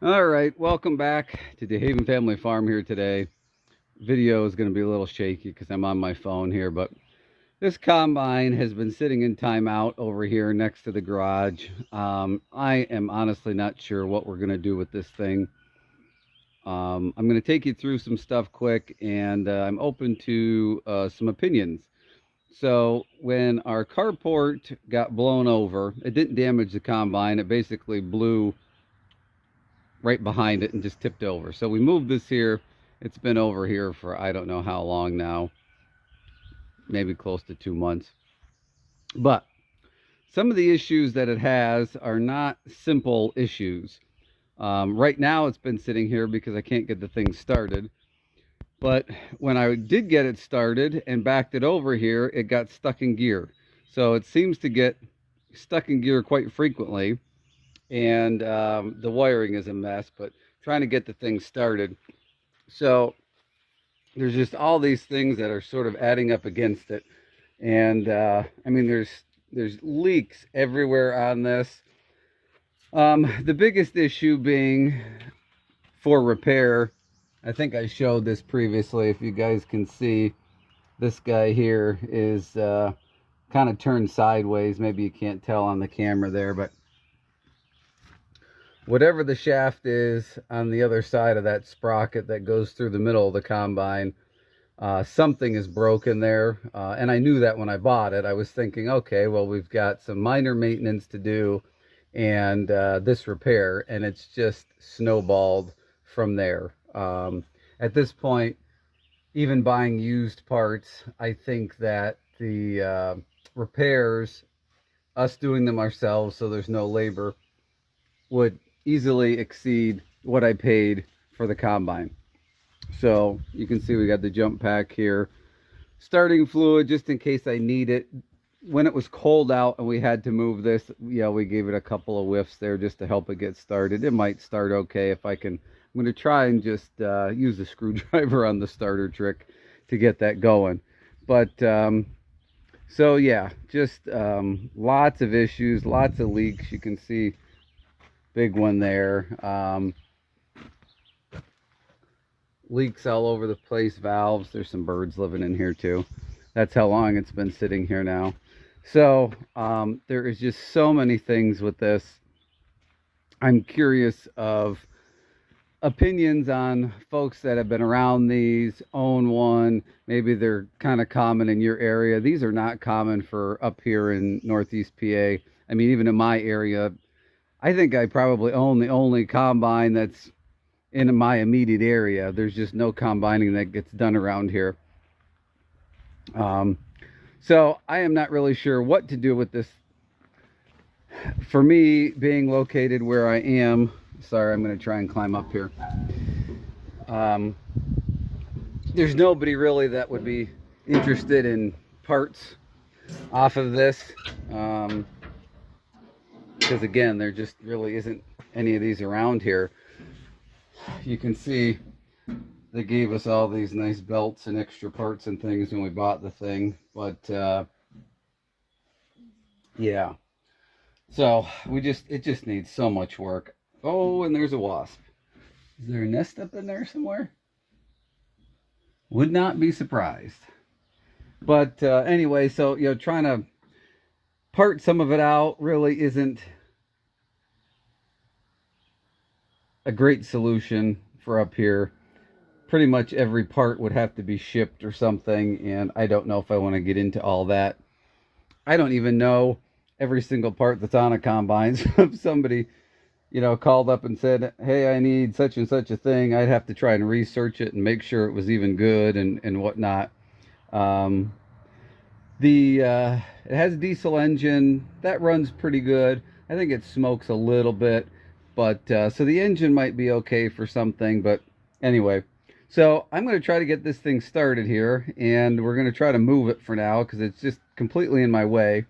All right, welcome back to the Haven Family Farm here today. Video is going to be a little shaky because I'm on my phone here, but this combine has been sitting in timeout over here next to the garage. I am honestly not sure what we're going to do with this thing. I'm going to take you through some stuff quick, and I'm open to some opinions. So when our carport got blown over, it didn't damage the combine. It basically blew right behind it and just tipped over. So we moved this here. It's been over here for I don't know how long now, maybe close to 2 months. But some of the issues that it has are not simple issues. Right now it's been sitting here because I can't get the thing started. But when I did get it started and backed it over here, it got stuck in gear. So it seems to get stuck in gear quite frequently. And the wiring is a mess, but trying to get the thing started. So there's just all these things that are sort of adding up against it. And I mean, there's leaks everywhere on this. The biggest issue being for repair, I think I showed this previously. If you guys can see, this guy here is kind of turned sideways. Maybe you can't tell on the camera there, but whatever the shaft is on the other side of that sprocket that goes through the middle of the combine, something is broken there. And I knew that when I bought it. I was thinking, okay, well, we've got some minor maintenance to do and this repair, and it's just snowballed from there. At this point, even buying used parts, I think that the repairs, us doing them ourselves so there's no labor, would easily exceed what I paid for the combine. So you can see we got the jump pack here. Starting fluid just in case I need it. When it was cold out and we had to move this, yeah, we gave it a couple of whiffs there just to help it get started. It might start okay if I can. I'm going to try and just use the screwdriver on the starter trick to get that going. But so yeah, just lots of issues, lots of leaks. You can see big one there. Leaks all over the place, valves. There's some birds living in here too. That's how long it's been sitting here now. So there is just so many things with this. I'm curious of opinions on folks that have been around these, own one. Maybe they're kind of common in your area. These are not common for up here in Northeast PA. I mean, even in my area, I think I probably own the only combine that's in my immediate area. There's just no combining that gets done around here. So I am not really sure what to do with this. For me, being located where I am, sorry, I'm going to try and climb up here. There's nobody really that would be interested in parts off of this. Because again, there just really isn't any of these around here. You can see they gave us all these nice belts and extra parts and things when we bought the thing, but yeah, so it just needs so much work. Oh, and there's a wasp. Is there a nest up in there somewhere? Would not be surprised. But anyway, so trying to part some of it out really isn't a great solution for up here. Pretty much every part would have to be shipped or something, and I don't know if I want to get into all that. I don't even know every single part that's on a combine. So if somebody, called up and said, hey, I need such and such a thing, I'd have to try and research it and make sure it was even good and whatnot. It has a diesel engine that runs pretty good. I think it smokes a little bit, but so the engine might be okay for something. But anyway, so I'm going to try to get this thing started here, and we're going to try to move it for now because it's just completely in my way,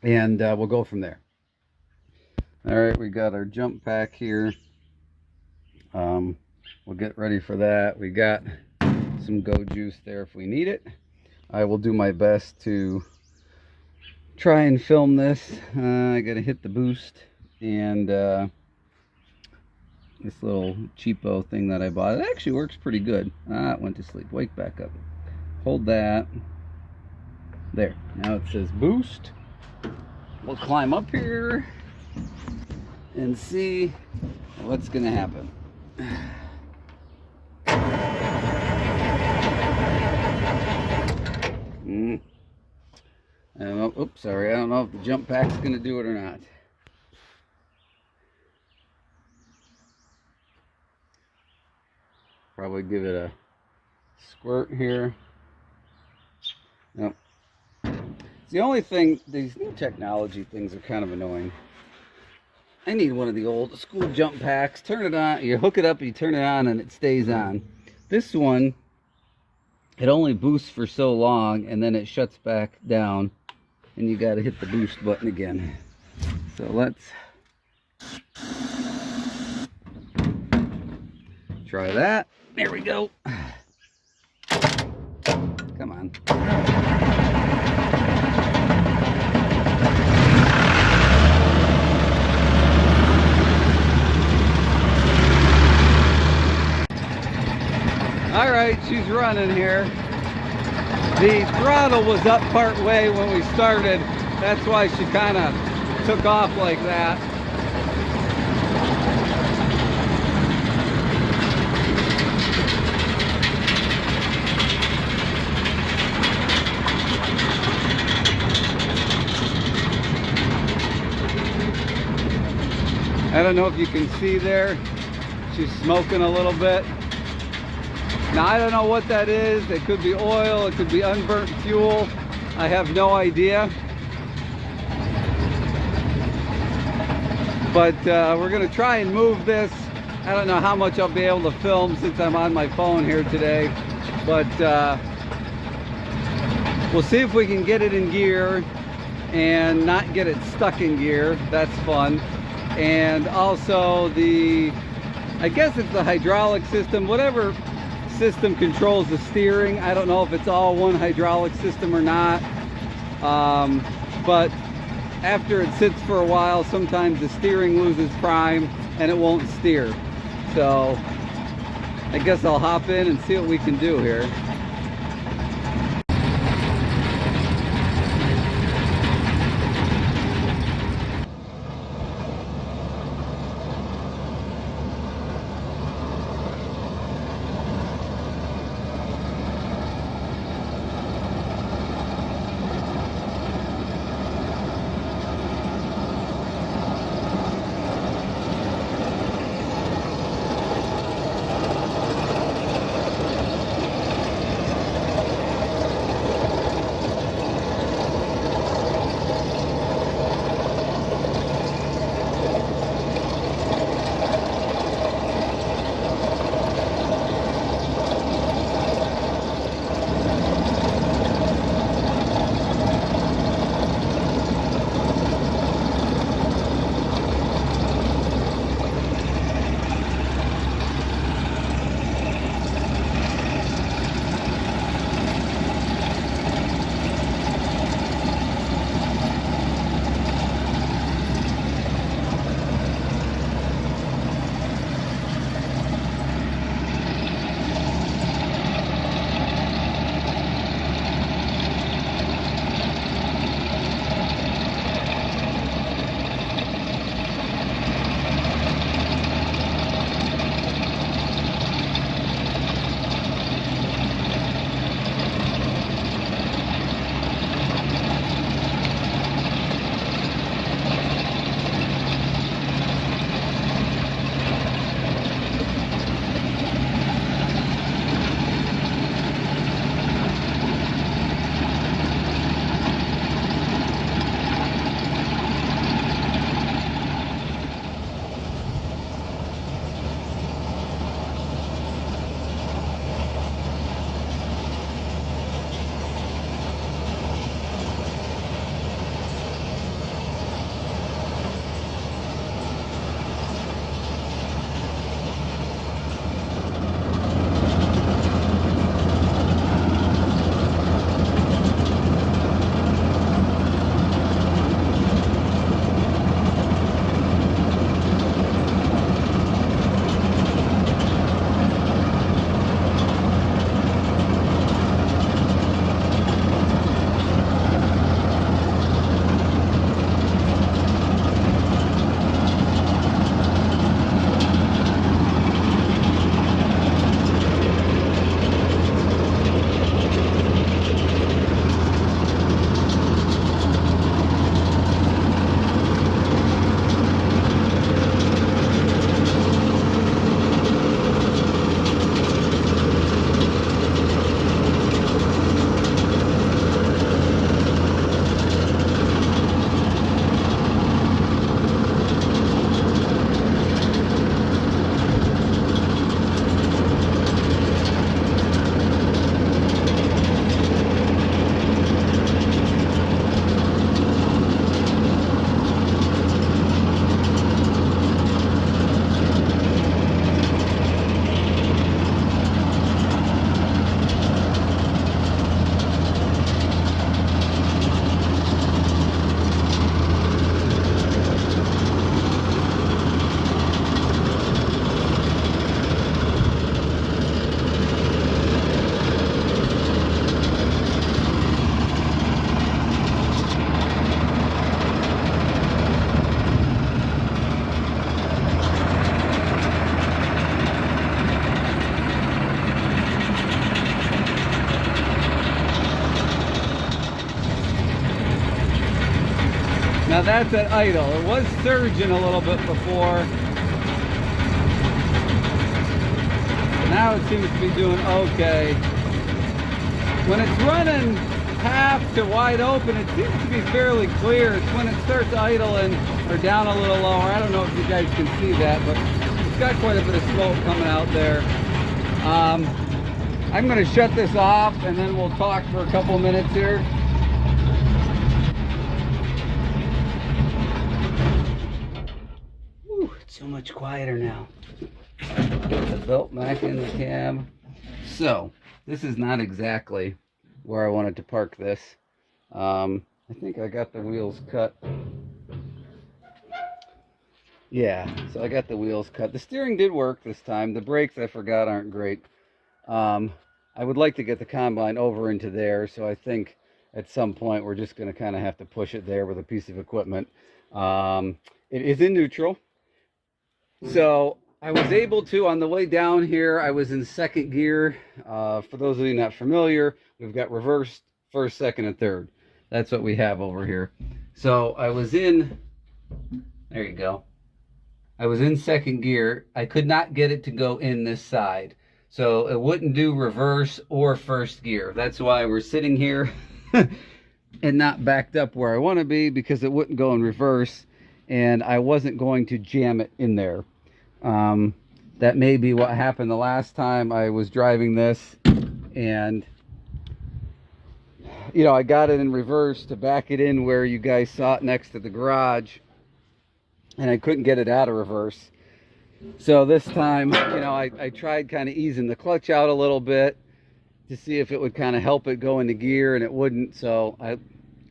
and we'll go from there. All right, we got our jump pack here. We'll get ready for that. We got some go juice there if we need it. I will do my best to try and film this. I gotta hit the boost and This little cheapo thing that I bought. It actually works pretty good. Ah, it went to sleep. Wake back up. Hold that. There. Now it says boost. We'll climb up here and see what's going to happen. I don't know. Oops, sorry. I don't know if the jump pack's going to do it or not. Probably give it a squirt here. Nope. It's the only thing, these new technology things are kind of annoying. I need one of the old school jump packs. Turn it on, you hook it up, you turn it on, and it stays on. This one, it only boosts for so long, and then it shuts back down, and you got to hit the boost button again. So let's try that. There we go. Come on. All right, she's running here. The throttle was up part way when we started. That's why she kind of took off like that. I don't know if you can see there. She's smoking a little bit. Now, I don't know what that is. It could be oil, it could be unburnt fuel. I have no idea. But we're going to try and move this. I don't know how much I'll be able to film since I'm on my phone here today. But we'll see if we can get it in gear and not get it stuck in gear. That's fun. And also I guess it's the hydraulic system, whatever system controls the steering. I don't know if it's all one hydraulic system or not, but after it sits for a while, sometimes the steering loses prime and it won't steer. So I guess I'll hop in and see what we can do here. that's at idle. It was surging a little bit before. But now it seems to be doing okay. When it's running half to wide open, it seems to be fairly clear. It's when it starts idling or down a little lower. I don't know if you guys can see that, but it's got quite a bit of smoke coming out there. I'm going to shut this off and then we'll talk for a couple minutes here. Whew, it's so much quieter now. Get the belt back in the cab. So, this is not exactly where I wanted to park this. I think I got the wheels cut. Yeah, so I got the wheels cut. The steering did work this time. The brakes, I forgot, aren't great. I would like to get the combine over into there, so I think at some point we're just going to kind of have to push it there with a piece of equipment. It is in neutral. So I was able to, on the way down here, I was in second gear. For those of you not familiar, we've got reverse, first, second, and third. That's what we have over here. So I was in, there you go. I was in second gear. I could not get it to go in this side. So it wouldn't do reverse or first gear. That's why we're sitting here and not backed up where I want to be, because it wouldn't go in reverse and I wasn't going to jam it in there. That may be what happened the last time I was driving this, and you know, I got it in reverse to back it in where you guys saw it next to the garage, and I couldn't get it out of reverse. So this time, you know, I tried kind of easing the clutch out a little bit to see if it would kind of help it go into gear, and it wouldn't. So I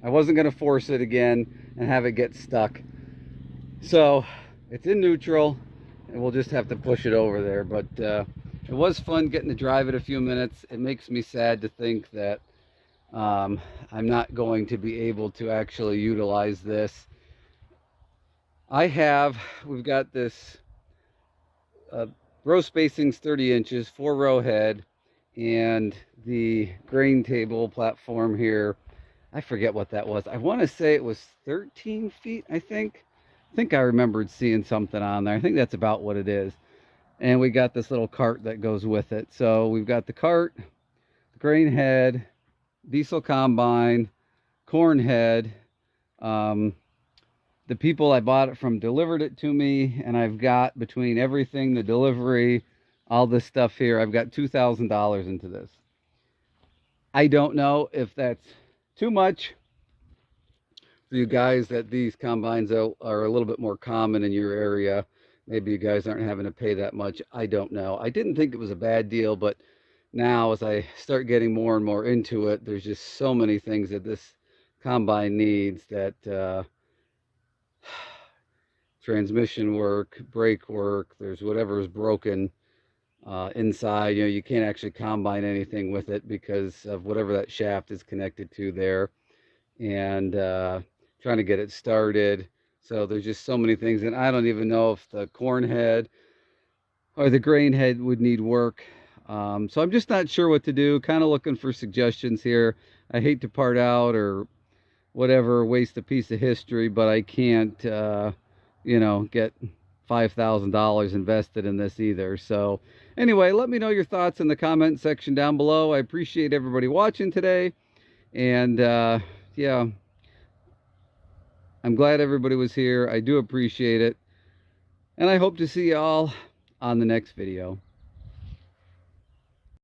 wasn't going to force it again and have it get stuck. So it's in neutral, and we'll just have to push it over there. But it was fun getting to drive it a few minutes. It makes me sad to think that I'm not going to be able to actually utilize this. We've got this row spacing's 30 inches, 4-row head, and the grain table platform here, I forget what that was. I want to say it was 13 feet, I think I remembered seeing something on there. I think that's about what it is. And we got this little cart that goes with it. So we've got the cart, the grain head, diesel combine, corn head. The people I bought it from delivered it to me, and I've got, between everything, the delivery, all this stuff here, I've got $2,000 into this. I don't know if that's too much for you guys, that these combines are a little bit more common in your area. Maybe you guys aren't having to pay that much. I don't know. I didn't think it was a bad deal, but now as I start getting more and more into it, there's just so many things that this combine needs, that transmission work, brake work, there's whatever is broken inside. You know, you can't actually combine anything with it because of whatever that shaft is connected to there, and trying to get it started. So there's just so many things, and I don't even know if the corn head or the grain head would need work. So I'm just not sure what to do, kind of looking for suggestions here. I hate to part out or whatever, waste a piece of history, but I can't you know, get $5,000 invested in this either. So anyway, let me know your thoughts in the comment section down below. I appreciate everybody watching today, and yeah, I'm glad everybody was here. I do appreciate it, and I hope to see you all on the next video.